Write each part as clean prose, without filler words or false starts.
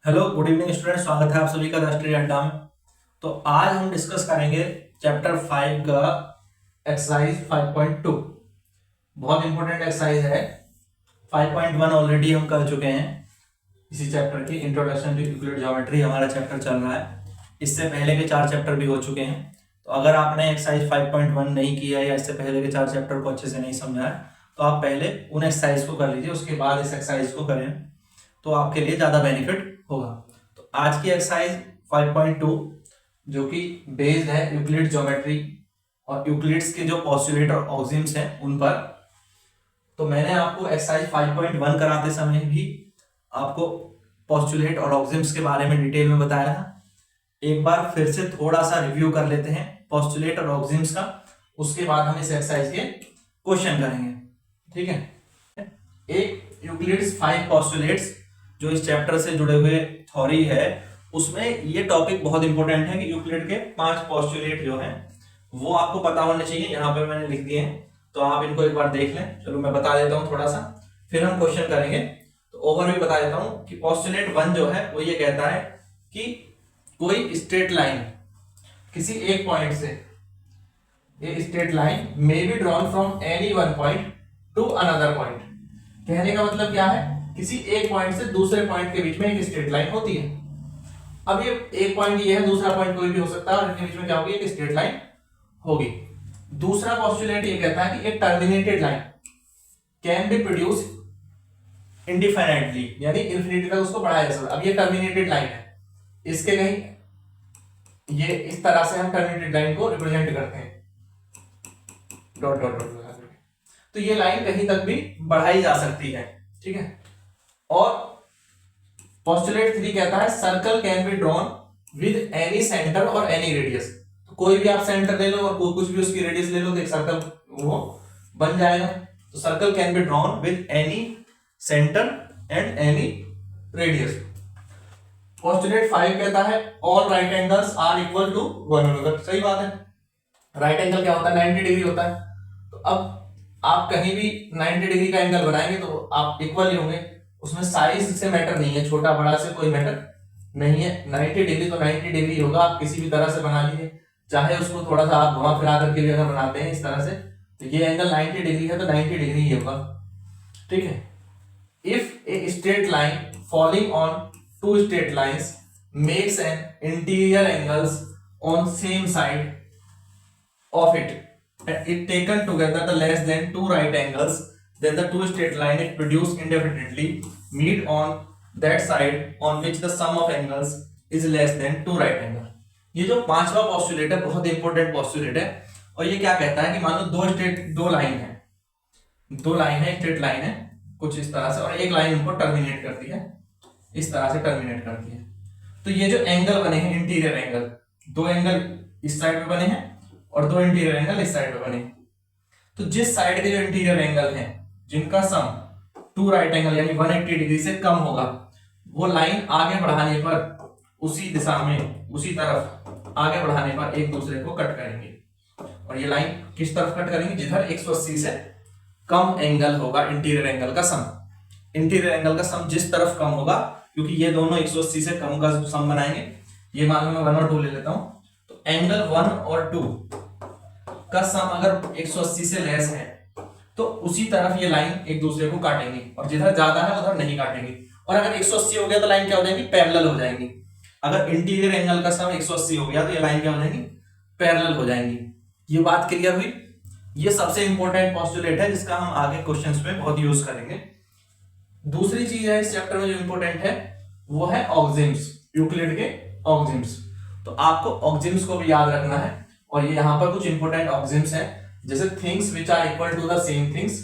Hello good evening student, स्वागत है आप सभी का राष्ट्रीय अड्डा में। तो आज हम डिस्कस करेंगे चैप्टर 5 का एक्सरसाइज 5.2। बहुत इंपॉर्टेंट एक्सरसाइज है। 5.1 ऑलरेडी हम कर चुके हैं। इसी चैप्टर की इंट्रोडक्शन टू यूक्लिड ज्योमेट्री हमारा चैप्टर चल रहा है। इससे पहले के 4 चैप्टर भी हो चुके हैं। तो अगर आपने एक्सरसाइज 5.1 नहीं किया या इससे पहले के 4 चैप्टर को अच्छे से नहीं समझा है तो आप पहले उन एक्सरसाइज को कर लीजिए, उसके बाद इस एक्सरसाइज को करें तो आपके लिए ज्यादा बेनिफिट होगा। तो आज की एक्सरसाइज 5.2 जो कि बेस्ड है यूक्लिड ज्योमेट्री और यूक्लिड्स के जो पोस्टुलेट और ऑक्सिम्स हैं उन पर। तो मैंने आपको एक्सरसाइज 5.1 कराते समय भी आपको पोस्टुलेट और ऑक्सिम्स के बारे में डिटेल में बताया था। एक बार फिर से थोड़ा सा रिव्यू कर लेते हैं पोस्टुलेट और ऑक्सिम्स का, उसके बाद हम इस एक्सरसाइज के क्वेश्चन करेंगे। ठीक है। एक यूक्लिड्स 5 पोस्टुलेट्स जो इस चैप्टर से जुड़े हुए थ्योरी है, उसमें ये टॉपिक बहुत इंपॉर्टेंट है कि यूक्लिड के 5 पोस्टुलेट जो हैं वो आपको पता होने चाहिए। यहाँ पे मैंने लिख दिए हैं तो आप इनको एक बार देख लें। चलो मैं बता देता हूँ थोड़ा सा, फिर हम क्वेश्चन करेंगे। तो ओवरव्यू बता देता हूँ कि पोस्टुलेट 1 जो है वो ये कहता है कि कोई स्ट्रेट लाइन किसी एक पॉइंट से, ये straight line may be drawn from any one point two another point. कहने का मतलब क्या है, किसी एक पॉइंट से दूसरे पॉइंट के बीच में एक स्ट्रेट लाइन होती है। अब ये एक पॉइंट ये है, दूसरा पॉइंट कोई भी हो सकता है और इनके बीच में क्या होगी, एक स्ट्रेट लाइन होगी। दूसरा पोस्टुलेट ये कहता है कि एक terminated line can be produce indefinitely, यानी इंफिनिटी तक उसको बढ़ाया जा सकता है। अब ये टर्मिनेटेड लाइन है, इसके कहीं ये इस तरह से हम टर्मिनेटेड लाइन को रिप्रेजेंट करते हैं डॉट डॉट डॉट लगा करके। तो ये लाइन कहीं तक भी बढ़ाई जा सकती है। ठीक है। और पोस्टुलेट 3 कहता है circle can be drawn with any centre और एनी रेडियस। तो कोई भी आप सेंटर ले लो और कुछ भी उसकी रेडियस ले लो तो एक सर्कल वो बन जाएगा। तो circle can be drawn with any centre and any radius. Postulate 5 कहता है all right angles are equal to one another. सही बात है, राइट एंगल क्या होता है, 90 डिग्री होता है। तो अब आप कहीं भी 90 डिग्री का एंगल बनाएंगे तो आप इक्वल ही होंगे, उसमें साइज से मैटर नहीं है, छोटा बड़ा से कोई मैटर नहीं है। 90 डिग्री तो 90 डिग्री होगा, आप किसी भी तरह से बना लीजिए, चाहे उसको थोड़ा सा आप घुमा फिरा करके भी अगर बनाते हैं इस तरह से, तो ये एंगल 90 डिग्री है तो 90 डिग्री ही होगा। ठीक है। If a straight line falling on two straight lines makes an interior angles on same side of it taken together the less than two right angles, then the two straight line it produced indefinitely meet on that side on which the sum of angles is less than two right angle। ये जो पांचवा postulate है बहुत important postulate है और ये क्या कहता है कि मान लो दो लाइन है, स्ट्रेट लाइन है कुछ इस तरह से, और एक लाइन उनको टर्मिनेट करती है, इस तरह से टर्मिनेट करती है। तो ये जो एंगल बने हैं इंटीरियर एंगल, दो एंगल इस साइड में बने हैं और दो इंटीरियर एंगल इस साइड पे बने। तो जिस साइड के जो इंटीरियर एंगल हैं जिनका सम टू राइट एंगल यानी 180 डिग्री से कम होगा, वो लाइन आगे बढ़ाने पर उसी दिशा में उसी तरफ आगे बढ़ाने पर एक दूसरे को कट करेंगे। और ये लाइन किस तरफ कट करेंगे, जिधर 180 से कम एंगल होगा इंटीरियर एंगल का सम। इंटीरियर एंगल का सम जिस तरफ कम होगा, क्योंकि ये दोनों 180 से कम का सम बनाएंगे, ये मान लो मैं 1 और 2 ले लेता हूं, तो एंगल 1 और 2 का सम अगर 180 से लेस है तो उसी तरफ ये लाइन एक दूसरे को काटेंगी, और जिधर ज्यादा है उधर नहीं काटेंगी। और अगर 180 हो गया तो लाइन क्या हो जाएगी, पैरेलल हो जाएंगी। अगर इंटीरियर एंगल का सम 180 हो गया तो ये लाइन क्या हो जाएगी, पैरेलल हो जाएंगी। ये बात क्लियर हुई। ये सबसे इंपॉर्टेंट पोस्टुलेट है जिसका हम आगे क्वेश्चंस में बहुत यूज करेंगे। दूसरी चीज है इस चैप्टर में जो इंपॉर्टेंट है वो है ऑक्सिम्स, यूक्लिड के ऑक्सिम्स। तो आपको ऑक्सिम्स को भी याद रखना है, और ये यहां पर कुछ इंपॉर्टेंट ऑक्सिम्स हैं, जैसे things which are equal to the same things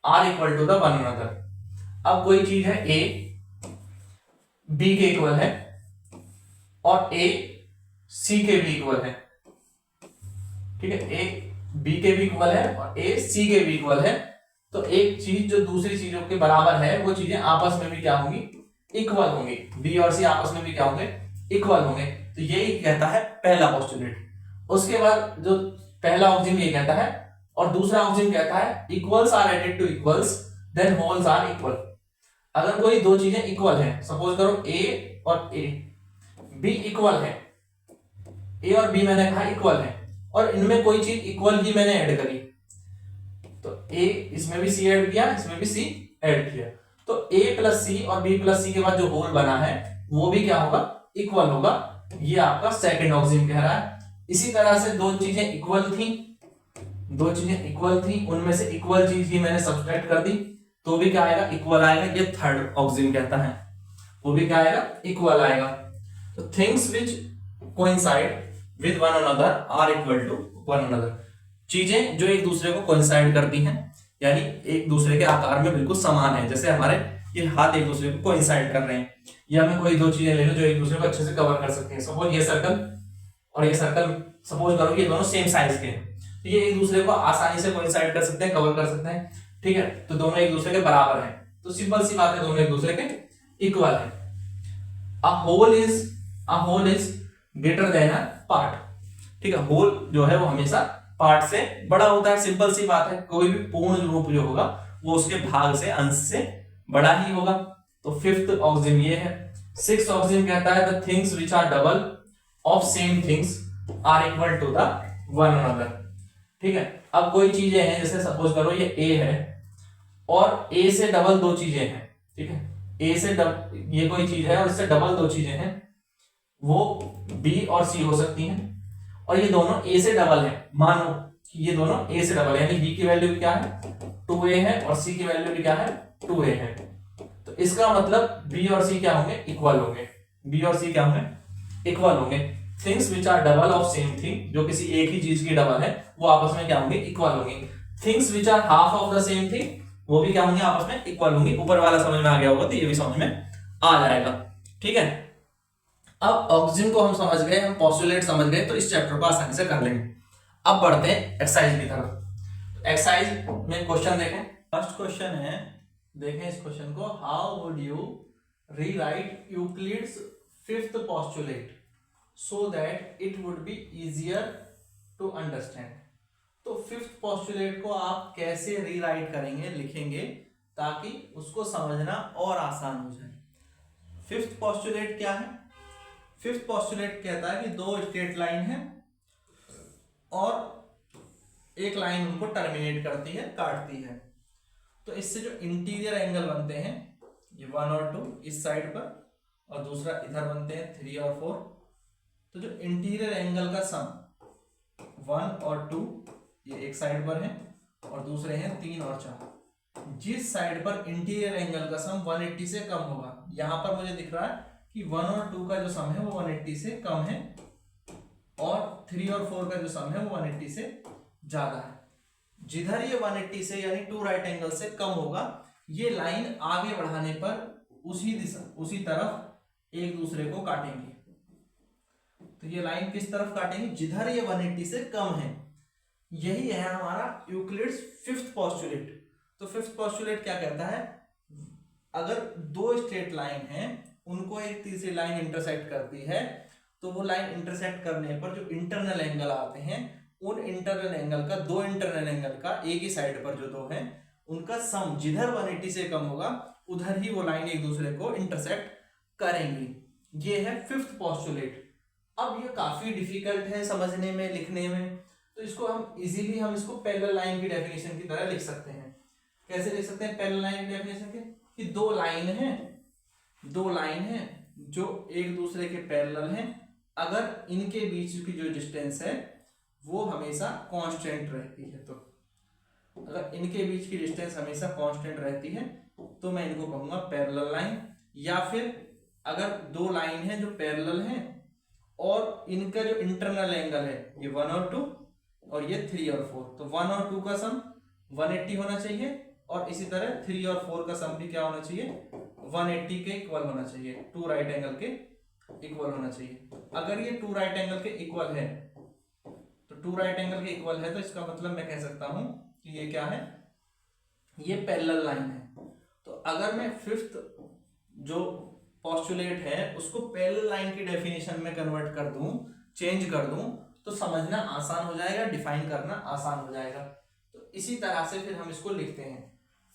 are equal to the one another. अब कोई चीज है ए बी के इक्वल है और ए सी के भी इक्वल है। ठीक है, ए बी के भी इक्वल है और ए सी के भी इक्वल है। तो एक चीज जो दूसरी चीजों के बराबर है वो चीजें आपस में भी क्या होंगी, इक्वल होंगी। बी और सी आपस में भी क्या होंगे, इक्वल होंगे। तो यही कहता है पहला पोस्टुलेट। उसके बाद जो पहला ऑक्सिम ये कहता है और दूसरा ऑक्सिम कहता है equals are added to equals then wholes are equal. अगर कोई दो चीजें इक्वल हैं, सपोज करो ए और ए, बी इक्वल है, ए और बी मैंने कहा इक्वल है, और इनमें कोई चीज इक्वल ही मैंने ऐड करी, तो ए इसमें भी सी ऐड किया, इसमें भी सी ऐड किया, तो ए प्लस सी और बी प्लस सी के बाद जो होल बना है वो भी क्या होगा, इक्वल होगा। ये आपका सेकंड ऑक्सिम कह रहा है। इसी तरह से दो चीजें इक्वल थी, उनमें से इक्वल चीज ही मैंने सब्सट्रैक्ट कर दी, तो भी क्या आएगा, इक्वल आएगा। ये थर्ड ऑक्सिम कहता है, वो भी क्या आएगा, इक्वल आएगा। तो things which coincide with one another are equal to one another, चीजें जो एक दूसरे को कोइंसाइड करती हैं, यानी एक दूसरे के आकार में बिल्कुल समान है। जैसे हमारे ये हाथ एक दूसरे को कोइंसाइड कर रहे हैं, या मैं कोई दो चीजें ले लूं जो एक दूसरे को अच्छे से कवर कर सकती हैं। सपोज ये सर्कल और ये सर्कल, सपोज करो ये दोनों सेम साइज के हैं, तो ये एक दूसरे को आसानी से कोइंसाइड कर सकते हैं, कवर कर सकते हैं, ठीक है। तो दोनों एक दूसरे के बराबर हैं, तो सिंपल सी बात है, दोनों एक दूसरे के इक्वल है। A whole is greater than a part, ठीक है। होल जो है वो हमेशा पार्ट से बड़ा होता है, सिंपल सी बात है। कोई भी पूर्ण रूप जो होगा वो उसके भाग से, अंश से बड़ा ही होगा। तो फिफ्थ ऑक्सिम ये है। सिक्स्थ ऑक्सिम कहता है the things which are double of same things are equal to the one another, ठीक है। अब कोई चीजें हैं, जैसे सपोज करो ये ए है और ए से डबल दो चीजें हैं, ठीक है। ए से ये कोई चीज है और इससे डबल दो चीजें हैं, वो बी और सी हो सकती हैं, और ये दोनों ए से डबल है। मानो कि ये दोनों ए से डबल है, यानी बी की वैल्यू क्या है, 2a है, और सी की वैल्यू भी क्या है, 2a है। तो इसका मतलब बी और सी क्या होंगे, इक्वल होंगे। बी और सी क्या होंगे, इक्वल होंगे। Things which are double of same thing, जो किसी एक ही चीज की डबल है, वो आपस में क्या होंगे, इक्वल होंगे। Things which are half of the same thing, वो भी क्या होंगे, आपस में इक्वल होंगे। ऊपर वाला समझ में आ गया होगा तो ये भी समझ में आ जाएगा, ठीक है। अब ऑक्सिम को हम समझ गए, हम पोस्टुलेट समझ गए, तो इस चैप्टर को आसानी से कर लेंगे। अब बढ़ते हैं एक्सरसाइज की तरफ। एक्सरसाइज में क्वेश्चन देखें। फर्स्ट क्वेश्चन है, देखें इस क्वेश्चन को, how would you rewrite Euclid's fifth postulate so that it would be easier to understand. तो फिफ्थ पोस्टुलेट को आप कैसे रीराइट करेंगे, लिखेंगे, ताकि उसको समझना और आसान हो जाए। फिफ्थ पोस्टुलेट क्या है, फिफ्थ पोस्टुलेट कहता है कि दो स्ट्रेट लाइन है और एक लाइन उनको टर्मिनेट करती है, काटती है। तो इससे जो इंटीरियर एंगल बनते हैं, ये 1 और 2 इस साइड पर, और दूसरा इधर बनते हैं 3 और 4। तो जो इंटीरियर एंगल का सम 1 और 2 ये एक साइड पर है, और दूसरे हैं 3 और 4। जिस साइड पर इंटीरियर एंगल का सम 180 से कम होगा, यहां पर मुझे दिख रहा है कि 1 और 2 का जो सम है वो 180 से कम है, और 3 और 4 का जो सम है वो 180 से ज्यादा है। जिधर ये 180 से यानी 2 राइट एंगल से कम होगा, ये लाइन आगे बढ़ाने पर उसी दिशा, उसी तरफ एक दूसरे को काटेंगे। तो ये लाइन किस तरफ काटेंगे, जिधर ये 180 से कम है। यही है हमारा यूक्लिड्स फिफ्थ पोस्टुलेट। तो फिफ्थ पोस्टुलेट क्या कहता है, अगर दो स्ट्रेट लाइन है, उनको एक तीसरी लाइन इंटरसेक्ट करती है, तो वो लाइन इंटरसेक्ट करने पर जो इंटरनल एंगल आते हैं, उन इंटरनल एंगल का, दो इंटरनल एंगल का एक ही साइड पर जो दो हैं, उनका सम जिधर 180 से कम होगा, उधर ही वो लाइन एक दूसरे को इंटरसेक्ट करेंगी। ये है फिफ्थ पोस्टुलेट। अब ये काफी डिफिकल्ट है समझने में, लिखने में, तो इसको हम इजीली इसको पैरेलल लाइन की डेफिनेशन की तरह लिख सकते हैं। कैसे लिख सकते हैं पैरेलल लाइन की डेफिनेशन के, कि दो लाइन है जो एक दूसरे के पैरेलल हैं, अगर इनके बीच की जो डिस्टेंस है वो हमेशा कांस्टेंट रहती है। तो अगर इनके बीच की डिस्टेंस हमेशा कांस्टेंट रहती है तो मैं इनको कहूंगा पैरेलल लाइन। या फिर अगर दो लाइन है जो पैरेलल हैं और इनका जो इंटरनल एंगल है ये 1 और 2 और ये 3 और 4, तो 1 और 2 का सम 180 होना चाहिए, और इसी तरह 3 और 4 का सम भी क्या होना चाहिए, 180 के इक्वल होना चाहिए, 2 राइट एंगल के इक्वल होना चाहिए। अगर ये 2 राइट एंगल के इक्वल है, तो 2 राइट एंगल के इक्वल है, तो इसका मतलब मैं कह सकता हूं कि ये क्या है, ये पैरेलल लाइन है। तो अगर मैं फिफ्थ जो पोस्टुलेट है उसको पैरेलल लाइन की डेफिनेशन में कन्वर्ट कर दूं, चेंज कर दूं, तो समझना आसान हो जाएगा, डिफाइन करना आसान हो जाएगा। तो इसी तरह से फिर हम इसको लिखते हैं।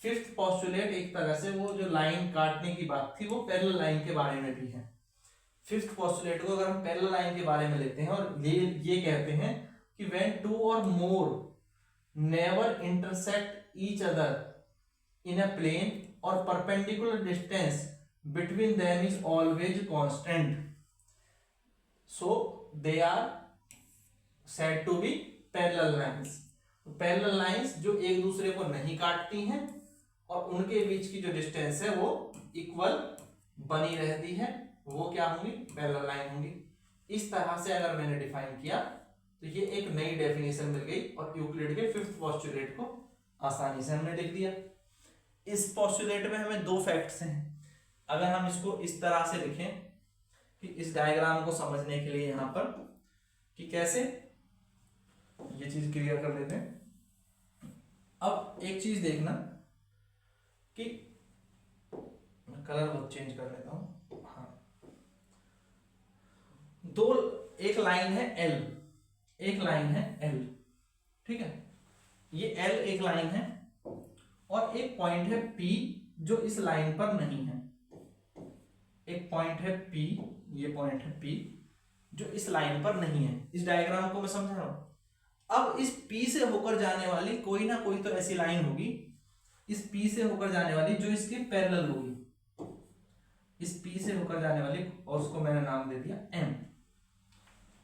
फिफ्थ पोस्टुलेट एक तरह से वो जो लाइन काटने की बात थी वो पैरेलल लाइन के बारे में भी है। फिफ्थ पोस्टुलेट को अगर हम पैरेलल लाइन के बारे में लेते हैं और ये कहते हैं कि when two or more never intersect each other in a plane और perpendicular distance between them is always constant, so they are said to be parallel lines. Parallel lines जो एक दूसरे को नहीं काटती हैं और उनके बीच की जो डिस्टेंस है वो इक्वल बनी रहती है, वो क्या होंगी, पैरेलल लाइन होंगी। इस तरह से अगर मैंने डिफाइन किया तो ये एक नई डेफिनेशन मिल गई और यूक्लिड के फिफ्थ पोस्टुलेट को आसानी से हमने लिख दिया। इस पोस्टुलेट में हमें दो फैक्ट्स हैं। अगर हम इसको इस तरह से लिखें कि इस डायग्राम को समझने के लिए यहां पर कि कैसे ये चीज क्लियर कर लेते हैं। अब एक चीज देखना कि मैं कलर बहुत चेंज कर लेता हूं। हाँ, एक लाइन है L, एक लाइन है L, ठीक है, ये L एक लाइन है और एक पॉइंट है P जो इस लाइन पर नहीं है। एक पॉइंट है P, ये पॉइंट है P जो इस लाइन पर नहीं है। इस डायग्राम को मैं समझा रहा हूं। अब इस P से होकर जाने वाली कोई ना कोई तो ऐसी लाइन होगी, इस P से होकर जाने वाली जो इसके पैरेलल होगी, इस P से होकर जाने वाली, और उसको मैंने नाम दे दिया M,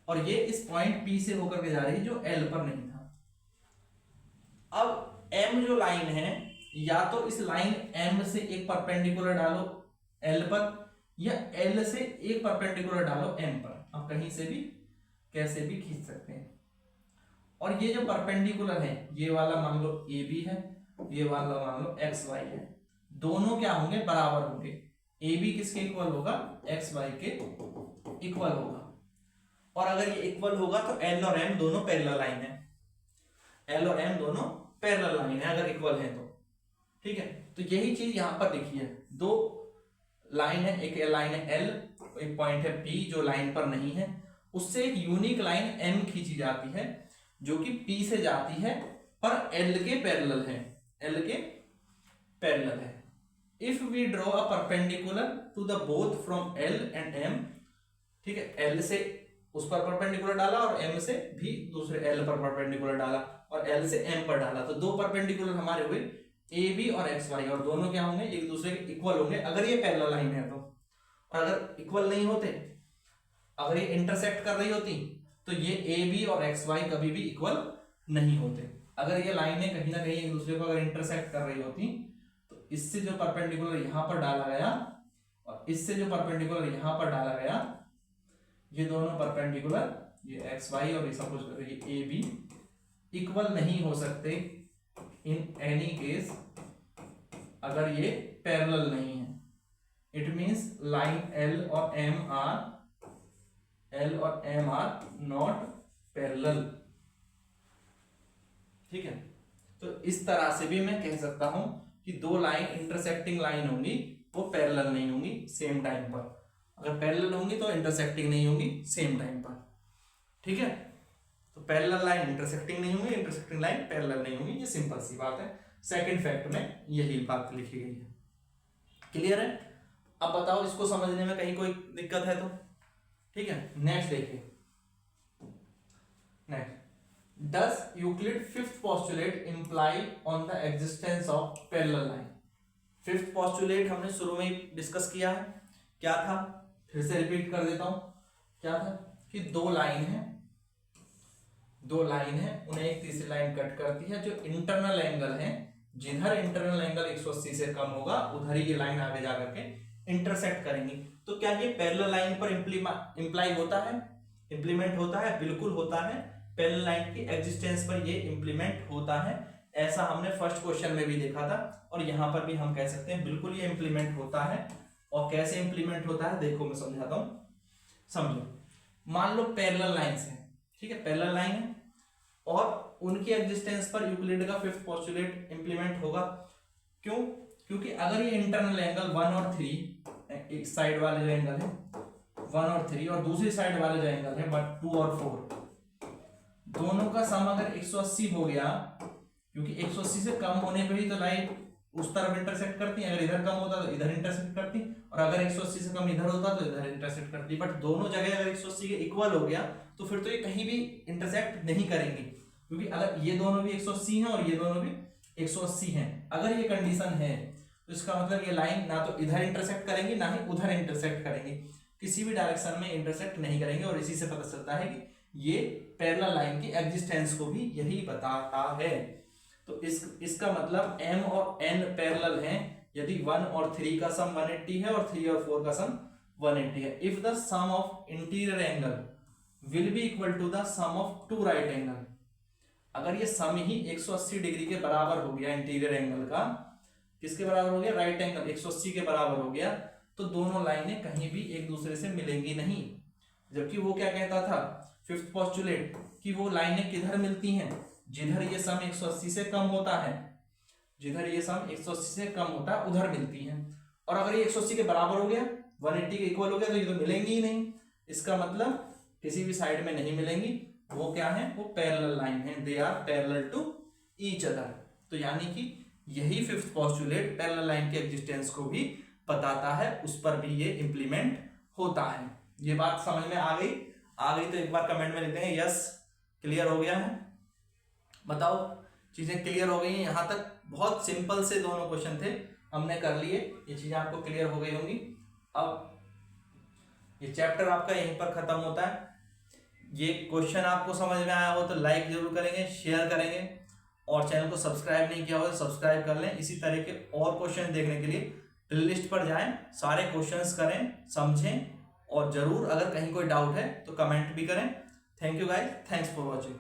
और ये इस पॉइंट P से होकर के जा रही जो L पर नहीं था। अब M जो लाइन है, या तो इस लाइन M से एक परपेंडिकुलर डालो L पर, या L से एक परपेंडिकुलर डालो M पर। अब कहीं से भी कैसे भी खींच सकते हैं। और ये जो परपेंडिकुलर है, ये वाला मान लो AB है, ये वाला मान लो XY है, दोनों क्या होंगे, बराबर होंगे। AB किसके इक्वल होगा, XY के इक्वल होगा। और अगर ये इक्वल होगा तो L और M दोनों पैरेलल लाइन है, L और M दोनों पैरेलल लाइन है अगर इक्वल है तो, ठीक है। तो यही चीज यहां पर देखिए, दो लाइन है, एक लाइन है L, एक पॉइंट है P जो लाइन पर नहीं है, उससे एक यूनिक लाइन M खींची जाती है जो कि P से जाती है पर L के पैरेलल है, L के पैरेलल है। If we draw a perpendicular to the both from L and M, ठीक है, L से उस पर परपेंडिकुलर डाला और M से भी दूसरे L पर परपेंडिकुलर डाला और L से M पर डाला, तो दो परपेंडिकुलर हमारे हुए AB और XY, और दोनों क्या होंगे, एक दूसरे के इक्वल होंगे अगर ये पैरेलल लाइन है तो। और अगर इक्वल नहीं होते, अगर ये इंटरसेक्ट कर रही होती तो ये AB और XY कभी भी इक्वल नहीं होते। अगर ये लाइनें कहीं ना कहीं एक दूसरे को अगर इंटरसेक्ट कर रही होती तो इससे जो परपेंडिकुलर यहां पर डाला गया और इससे जो परपेंडिकुलर यहां पर डाला गया, ये दोनों परपेंडिकुलर, ये XY और ये सपोज करो ये AB, इक्वल नहीं हो सकते इन एनी केस अगर ये पैरेलल नहीं है। इट मींस लाइन L और M आर नॉट पैरेलल, ठीक है। तो इस तरह से भी मैं कह सकता हूं कि दो लाइन इंटरसेक्टिंग लाइन होंगी, वो पैरेलल नहीं होंगी सेम टाइम पर। अगर पैरेलल होंगी तो इंटरसेक्टिंग नहीं होंगी सेम टाइम पर, ठीक है। तो पैरेलल लाइन इंटरसेक्टिंग नहीं होंगी, इंटरसेक्टिंग लाइन पैरेलल नहीं होंगी, ये सिंपल सी बात है। सेकंड फैक्ट में यही बात लिखी गई है, क्लियर है। अब बताओ इसको समझने में कहीं कोई दिक्कत है तो, ठीक है। नेक्स्ट देखिए, next, does Euclid fifth postulate imply on the existence of parallel line. Fifth postulate हमने शुरू में ही डिस्कस किया है, क्या था, फिर से रिपीट कर देता हूं, क्या था कि दो लाइन है, उन्हें एक तीसरी लाइन कट करती है, जो इंटरनल एंगल है, जिधर इंटरनल एंगल 180 से कम होगा उधर ही ये लाइन आगे जाकर के इंटरसेक्ट करेंगी। तो क्या ये पैरेलल लाइन पर इंप्लाई होता है, इंप्लीमेंट होता है? बिल्कुल होता है, पैरेलल लाइन की एग्जिस्टेंस पर ये इंप्लीमेंट होता है। ऐसा हमने फर्स्ट क्वेश्चन में भी देखा था और यहां पर भी हम कह सकते हैं बिल्कुल ये इंप्लीमेंट होता है। और कैसे इंप्लीमेंट होता है देखो मैं समझाता हूं, समझो। मान लो पैरेलल लाइंस है, ठीक है, पैरेलल लाइन है और उनकी एग्जिस्टेंस पर यूक्लिड का फिफ्थ पोस्टुलेट इंप्लीमेंट होगा। क्यों? क्योंकि अगर ये इंटरनल एंगल 1 और 3, एक साइड वाले जो एंगल है 1 और 3 और दूसरी साइड वाले जो एंगल है 2 और 4, दोनों का सम अगर 180 हो गया, क्योंकि 180 से कम होने पर ही तो लाइन उस तरफ इंटरसेक्ट करती, अगर इधर कम होता तो इधर इंटरसेक्ट करती, और अगर 180 से कम इधर होता तो इधर इंटरसेक्ट करती। बट दोनों जगह अगर 180 के इक्वल हो गया तो फिर तो ये कहीं भी इंटरसेक्ट नहीं करेंगे, क्योंकि अगर ये दोनों भी 180 हैं और ये दोनों भी 180 हैं, अगर ये कंडीशन है तो इसका मतलब ये लाइन ना तो इधर इंटरसेक्ट करेंगी ना ही उधर इंटरसेक्ट करेंगे, किसी भी डायरेक्शन में इंटरसेक्ट नहीं करेंगे। और इसी से पता चलता है कि ये पैरेलल लाइन की एग्जिस्टेंस को भी यही बताता है। तो इसका मतलब m और n पैरेलल हैं यदि 1 और 3 का सम 180 है और 3 और 4 का सम 180 है। If the sum of interior angle will be equal to the sum of two right angle, अगर ये सम ही 180 डिग्री के बराबर हो गया इंटीरियर एंगल का, किसके बराबर हो गया, राइट एंगल 180 के बराबर हो गया, तो दोनों लाइनें कहीं भी एक दूसरे से मिलेंगी नहीं। जबकि वो क्या कहता था फिफ्थ पोस्टुलेट कि वो लाइनें किधर मिलती हैं, जिधर ये सम 180 से कम होता है, जिधर ये सम 180 से कम होता है उधर मिलती हैं। और अगर ये 180 के बराबर हो गया, 180 के इक्वल हो गया, तो ये तो मिलेंगी ही नहीं। इसका मतलब किसी भी साइड में नहीं मिलेंगी। वो क्या है, वो पैरेलल लाइन है, they are parallel to each other. तो यानी कि यही फिफ्थ पोस्टुलेट पैरेलल लाइन के एग्जिस्टेंस को भी बताता है, उस पर भी ये इंप्लीमेंट होता है। ये बात समझ में आ गई तो एक बार कमेंट में लिख देंगे यस, क्लियर हो गया है। बताओ चीजें क्लियर हो गई हैं यहां तक? बहुत सिंपल से दोनों क्वेश्चन थे, हमने कर लिए, ये चीजें आपको क्लियर हो गई होंगी। अब ये चैप्टर आपका यहीं पर खत्म होता है। ये क्वेश्चन आपको समझ में आया हो तो लाइक जरूर करेंगे, शेयर करेंगे, और चैनल को सब्सक्राइब नहीं किया हो तो सब्सक्राइब कर लें। इसी तरह के और क्वेश्चन देखने के लिए प्लेलिस्ट पर जाएं, सारे क्वेश्चंस करें, समझें, और जरूर अगर कहीं कोई डाउट है तो कमेंट भी करें। Thank you guys, thanks for watching.